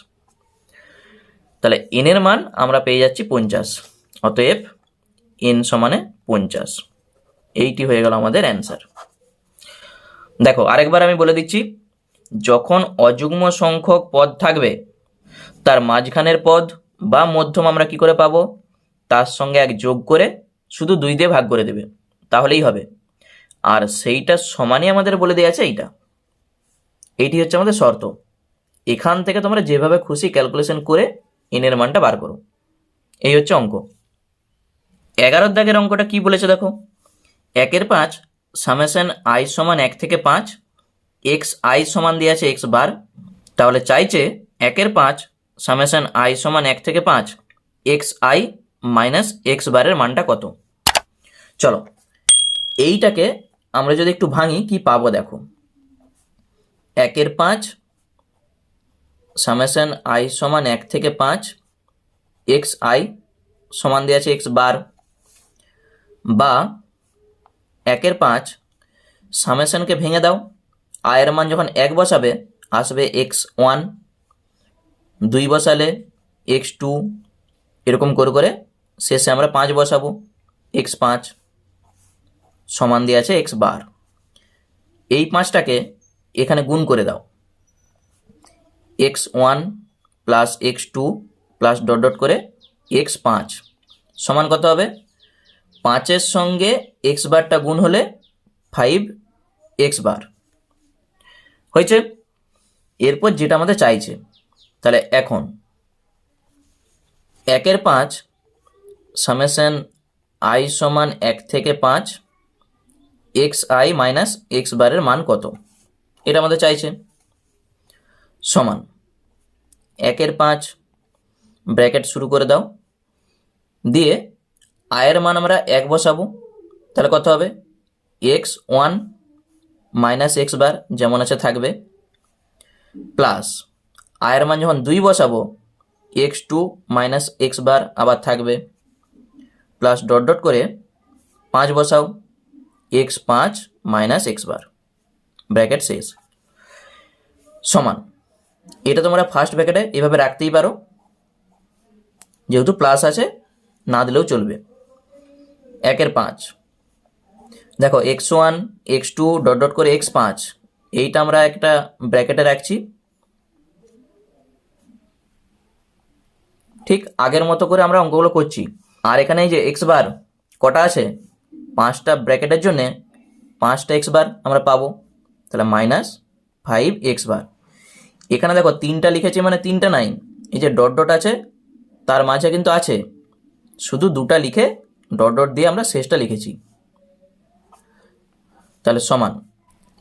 তাহলে n এর মান আমরা পেয়ে যাচ্ছি 50, অতএব n সমানে 50। এইটি হয়ে গেল আমাদের অ্যান্সার। দেখো আরেকবার আমি বলে দিচ্ছি, যখন অযুগ্ম সংখ্যক পদ থাকবে, তার মাঝখানের পদ বা মধ্যম আমরা কি করে পাবো? তার সঙ্গে 1 যোগ করে শুধু 2 দিয়ে ভাগ করে দেবে, তাহলেই হবে। আর সেইটা সমানই আমাদের বলে দেওয়া আছে এইটা। এইটি হচ্ছে আমাদের শর্ত। এখান থেকে তোমরা যেভাবে খুশি ক্যালকুলেশন করে n এর মানটা বার করো। এই হচ্ছে অঙ্ক। 11 দাগের অঙ্কটা কি বলেছে দেখো, 1/5 সামেশন i সমান 1 থেকে 5, xi সমান দিয়ে আছে x বার। তাহলে চাইছে 1 এর 5 সামেশন i সমান 1 থেকে 5 xi মাইনাস এক্স বারের মানটা কত? চলো এইটাকে আমরা যদি একটু ভাঙি কি পাবো দেখো। 1 এর 5 সামেশন i সমান 1 থেকে 5 xi সমান দেওয়া আছে x বার, বা 1 এর 5 সামেশনকে ভেঙে দাও, i এর মান যখন 1 বসাবে আসবে x1, 2 বসালে x2, এরকম করে করে শেষে আমরা 5 বসাবো, x5 সমান দেওয়া আছে x বার। এই 5টাকে এখানে গুণ করে দাও, x1 plus x2 plus dot dot করে x5 সমান কত হবে? 5-এর সঙ্গে x বারটা গুণ হলে 5x বার হয়েছে। এরপর যেটা আমাদের চাইছে, তাহলে এখন 1 এর 5 সামেশন i সমান 1 থেকে 5 xi মাইনাস x বারের মান কত, এটা আমাদের চাইছে। সমান 1 এর 5 ব্র্যাকেট শুরু করে দাও, দিয়ে i এর মান আমরা 1 বসাবো, তাহলে কত হবে? x1 মাইনাস x বার যেমন আছে থাকবে, প্লাস i এর মান যখন 2 বসাবো x2 মাইনাস x বার আবার থাকবে, প্লাস ডট ডট করে 5 বসাও, x5 মাইনাস x বার ব্র্যাকেট শেষ। সমান এটা তোমরা ফার্স্ট ব্র্যাকেটে এভাবে রাখতেই পারো, যেহেতু প্লাস আছে না দিলেও চলবে। 1 এর 5 দেখো x1 x2 ডট ডট করে x5, এইটা আমরা একটা ব্র্যাকেটে রাখছি, ঠিক আগের মতো করে আমরা অঙ্কগুলো করছি। আর এখানে এই যে x বার কটা আছে, 5টা ব্র্যাকেটের জন্য 5টা x বার আমরা পাবো, তাহলে মাইনাস 5x বার। এখানে দেখো 3টা লিখেছি মানে 3টা নাই, এই যে ডট ডট আছে তার মাঝে কিন্তু আছে, শুধু 2টা লিখে ডট ডট দিয়ে আমরা শেষটা লিখেছি। তাহলে সমান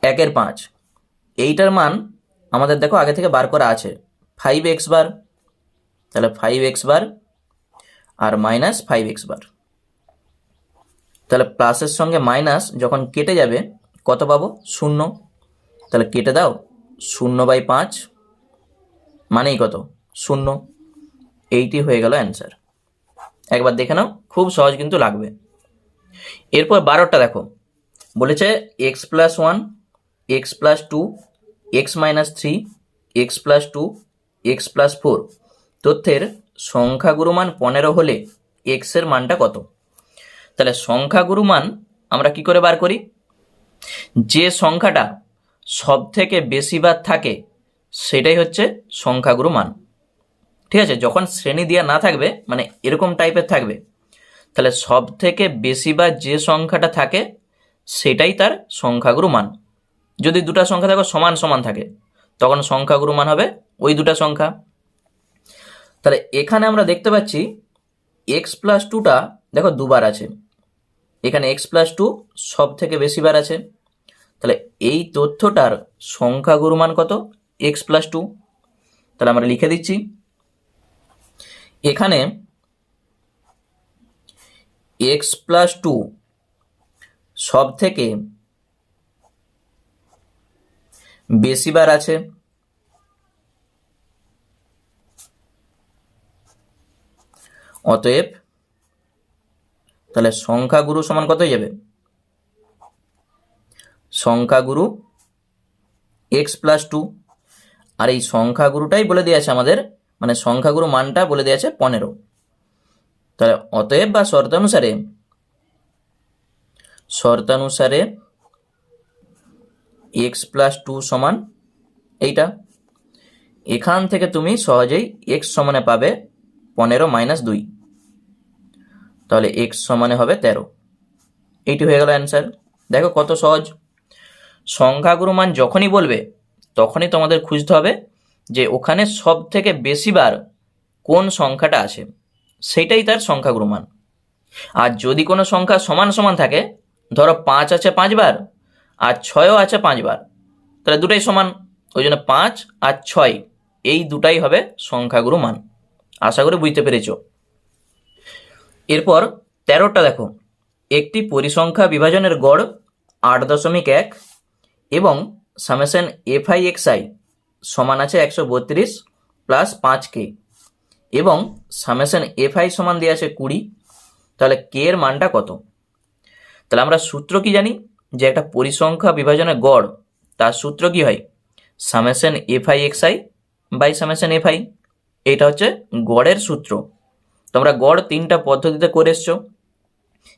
1 এর 5 এইটার মান আমাদের দেখো আগে থেকে বার করা আছে 5x বার, তাহলে 5x বার আর মাইনাস 5x বার, তাহলে প্লাসের সঙ্গে মাইনাস যখন কেটে যাবে কত পাবো? 0। তাহলে কেটে দাও 0/5 মানেই কত? 0। এইটি হয়ে গেল অ্যান্সার। একবার দেখে নাও, খুব সহজ কিন্তু লাগবে। এরপর 12টা দেখো, বলেছে x+1 x+2 x-3 x+2 x+4 তথ্যের সংখ্যাগুরু মান 15 হলে x এর মানটা কত? তাহলে সংখ্যাগুরু মান আমরা কি করে বার করি? যে সংখ্যাটা সব থেকে বেশি বার থাকে সেটাই হচ্ছে সংখ্যাগুরু মান। ঠিক আছে, যখন শ্রেণী দেওয়া না থাকবে মানে এরকম টাইপের থাকবে, তাহলে সব থেকে বেশি বার যে সংখ্যাটা থাকে সেটাই তার সংখ্যাগুরু মান। যদি দুটা সংখ্যা দেখো সমান সমান থাকে তখন সংখ্যাগুরু মান হবে ওই দুটা সংখ্যা। তাহলে এখানে আমরা দেখতে পাচ্ছি x+2টা দেখো দুবার আছে, এখানে x+2 সব থেকে বেশি বার আছে, তাহলে এই তথ্যটার সংখ্যাগুরু মান কত? x+2। তাহলে আমরা লিখে দিচ্ছি, এখানে x+2 সব থেকে বেশি বার আছে, অতএব তাহলে সংখ্যাগুরু সমান কত হয়ে যাবে? সংখ্যাগুরু x+2, আর এই সংখ্যাগুরুটাই বলে দিয়েছে আমাদের, মানে সংখ্যাগুরু মানটা বলে দিয়েছে 15। তাহলে অতএব বা শর্তানুসারে x+2 সমান এইটা। এখান থেকে তুমি সহজেই x সমানে পাবে 15 - 2, তাহলে x সমানে হবে 13। এইটি হয়ে গেল অ্যান্সার। দেখো কত সহজ। সংখ্যাগুরু মান যখনই বলবে তখনই তোমাদের খুঁজতে হবে যে ওখানে সব থেকে বেশি বার কোন সংখ্যাটা আছে, সেটাই তার সংখ্যাগুরু মান। আর যদি কোনো সংখ্যা সমান সমান থাকে, ধরো 5 আছে 5 বার আর 6ও আছে 5 বার, তাহলে দুটাই সমান, ওই জন্য 5 আর 6 এই দুটাই হবে সংখ্যাগুরু মান। আশা করি বুঝতে পেরেছ। এরপর 13টা দেখো, একটি পরিসংখ্যা বিভাজনের গড় 8.1 এবং সামেশন এফআই এক্সআই সমান আছে 132 প্লাস 5K এবং সামেশন এফআই সমান দিয়ে আছে 20। তাহলে কে এর মানটা কত? তাহলে আমরা সূত্র কি জানি, যে একটা পরিসংখ্যা বিভাজনের গড় তার সূত্র কি হয়, summation FI XI by summation FI. এটা হচ্ছে গড়ের সূত্র। তোমরা গড় 3টা পদ্ধতিতে করে এসছো।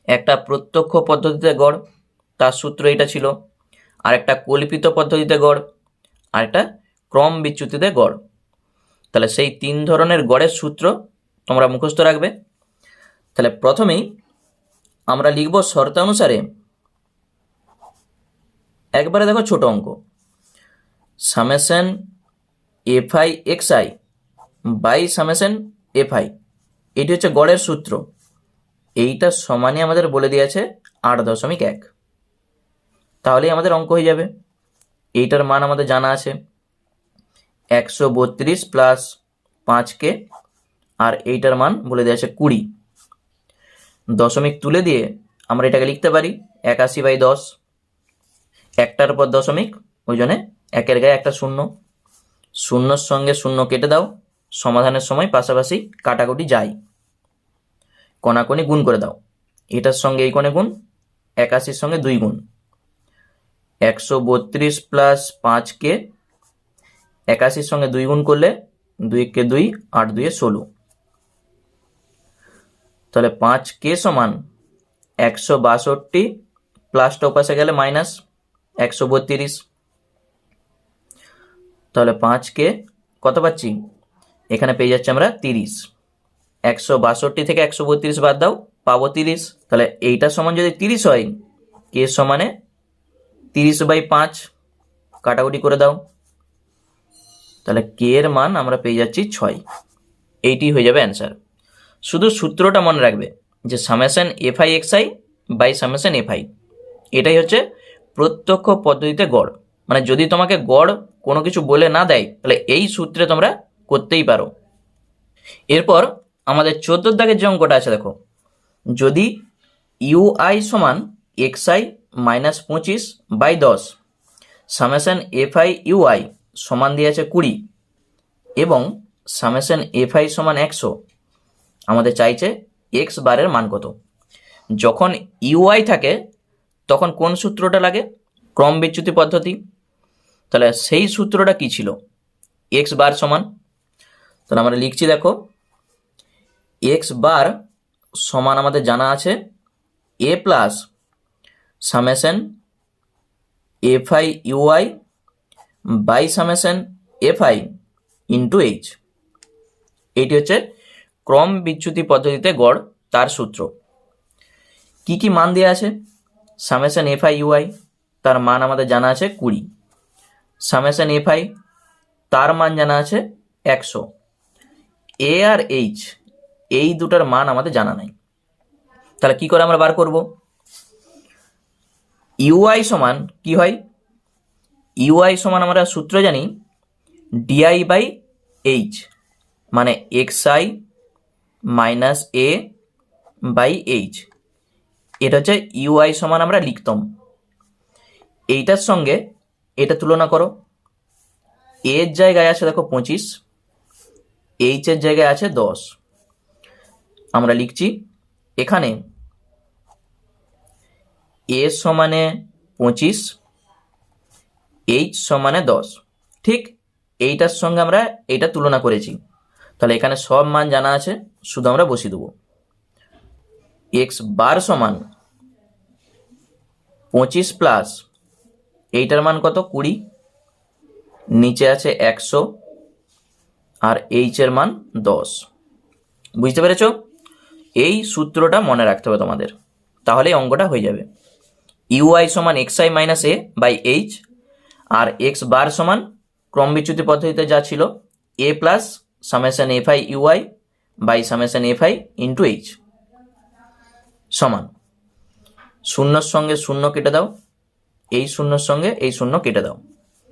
একটা প্রত্যক্ষ পদ্ধতিতে গড়, তার সূত্র এটা ছিল। আর একটা কল্পিত পদ্ধতিতে গড়, আর একটা ক্রম বিচ্যুতিতে গড়। তাহলে সেই 3 ধরনের গড়ের সূত্র তোমরা মুখস্থ রাখবে। তাহলে প্রথমেই আমরা লিখব শর্তানুসারে, একবারে দেখো ছোট অঙ্ক, summation FI XI by summation FI, এটি হচ্ছে গড়ের সূত্র। এইটা সমানই আমাদের বলে দিয়েছে 8.1। তাহলেই আমাদের অঙ্ক হয়ে যাবে। এইটার মান আমাদের জানা আছে 132 প্লাস 5K, আর এইটার মান বলে দেওয়া আছে 20। দশমিক তুলে দিয়ে আমরা এটাকে লিখতে পারি 81/10। একটার পর দশমিক, ওই জন্য একের গায়ে একটা শূন্য, শূন্যর সঙ্গে শূন্য কেটে দাও। সমাধানের সময় পাশাপাশি কাটাকুটি যায়, কোনাকুনি গুণ করে দাও। এটার সঙ্গে এই কোণে গুণ, 81-র সঙ্গে 2 গুণ, 132 প্লাস 5K, 81-র সঙ্গে 2 গুণ করলে 2 কে 2, 8 2 16। তাহলে 5K সমান 162 প্লাসটা ওপাশে গেলে মাইনাস 132। তাহলে 5K কত পাচ্ছি, এখানে পেয়ে যাচ্ছি আমরা 30। 162 থেকে 132 বাদ দাও, পাবো 30। তাহলে এইটার সমান যদি 30 হয়, কে সমানে 30/5, কাটাকুটি করে দাও। তাহলে কে এর মান আমরা পেয়ে যাচ্ছি 6। এইটি হয়ে যাবে অ্যান্সার। শুধু সূত্রটা মনে রাখবে যে summation FI XI by summation FI, এটাই হচ্ছে প্রত্যক্ষ পদ্ধতিতে গড়। মানে যদি তোমাকে গড় কোনো কিছু বলে না দেয়, তাহলে এই সূত্রে তোমরা করতেই পারো। এরপর আমাদের 14 দাগের যে অঙ্কটা আছে দেখো, যদি ইউআই সমান XI minus 25/10, summation FI UI সমান দিয়েছে 20 এবং সামেশন এফআই সমান 100, আমাদের চাইছে এক্স বারের মান কত। যখন ইউআই থাকে তখন কোন সূত্রটা লাগে, ক্রম বিচ্যুতি পদ্ধতি। তাহলে সেই সূত্রটা কি ছিল, এক্স বার সমান, তাহলে আমরা লিখছি দেখো, এক্স বার সমান আমাদের জানা আছে A plus summation FI U I by summation F I into H. এটি হচ্ছে ক্রম বিচ্যুতি পদ্ধতিতে গড়, তার সূত্র। কি কি মান দেওয়া আছে, সামেশন এফআই ইউআই তার মান আমাদের জানা আছে 20, সামেশন এফআই তার মান জানা আছে 100, এ আর এইচ এই দুটার মান আমাদের জানা নাই। তাহলে কি করে আমরা বার করব, ইউআই সমান কি হয়, ইউআই সমান আমরা সূত্র জানি ডিআই বাই এইচ, মানে XI minus A by H. এটা হচ্ছে ইউআই সমান আমরা লিখতাম। এইটার সঙ্গে এটা তুলনা করো, এর জায়গায় আছে দেখো 25, এইচের জায়গায় আছে 10। আমরা লিখছি এখানে এ সমানে 25, এইচ সমানে 10। ঠিক এইটার সঙ্গে আমরা এইটা তুলনা করেছি। তাহলে এখানে সব মান জানা আছে, শুধু আমরা বসিয়ে দেবো। এক্স বার সমান 25 প্লাস এইটার মান কত 20, নিচে আছে 100, আর এইচের মান 10। বুঝতে পেরেছ? এই সূত্রটা মনে রাখতে হবে তোমাদের, তাহলে অঙ্কটা হয়ে যাবে। ইউআই সমান XI minus A by H, আর এক্স বার সমান ক্রম বিচ্যুতি পদ্ধতিতে যা ছিল A plus summation FI U I by summation F I into H সমান, শূন্যর সঙ্গে শূন্য কেটে দাও, এই শূন্যর সঙ্গে এই শূন্য কেটে দাও।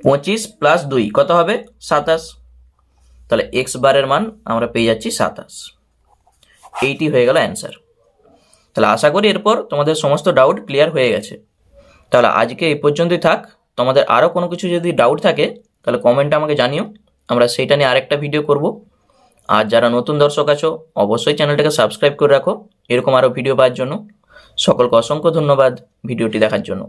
25 প্লাস 2 কত হবে 27, তাহলে এক্স বারের মান আমরা পেয়ে যাচ্ছি 27। এইটি হয়ে গেল অ্যান্সার। তাহলে আশা করি এরপর তোমাদের সমস্ত ডাউট ক্লিয়ার হয়ে গেছে। তাহলে আজকে এই পর্যন্তই থাক। তোমাদের আরও কোনো কিছু যদি ডাউট থাকে তাহলে কমেন্টে আমাকে জানিও, আমরা সেইটা নিয়ে আরেকটা ভিডিও করব। আর যারা নতুন দর্শক আছো অবশ্যই চ্যানেলটাকে সাবস্ক্রাইব করে রাখো এরকম আরও ভিডিও পাওয়ার জন্য। সকলকে অসংখ্য ধন্যবাদ ভিডিওটি দেখার জন্য।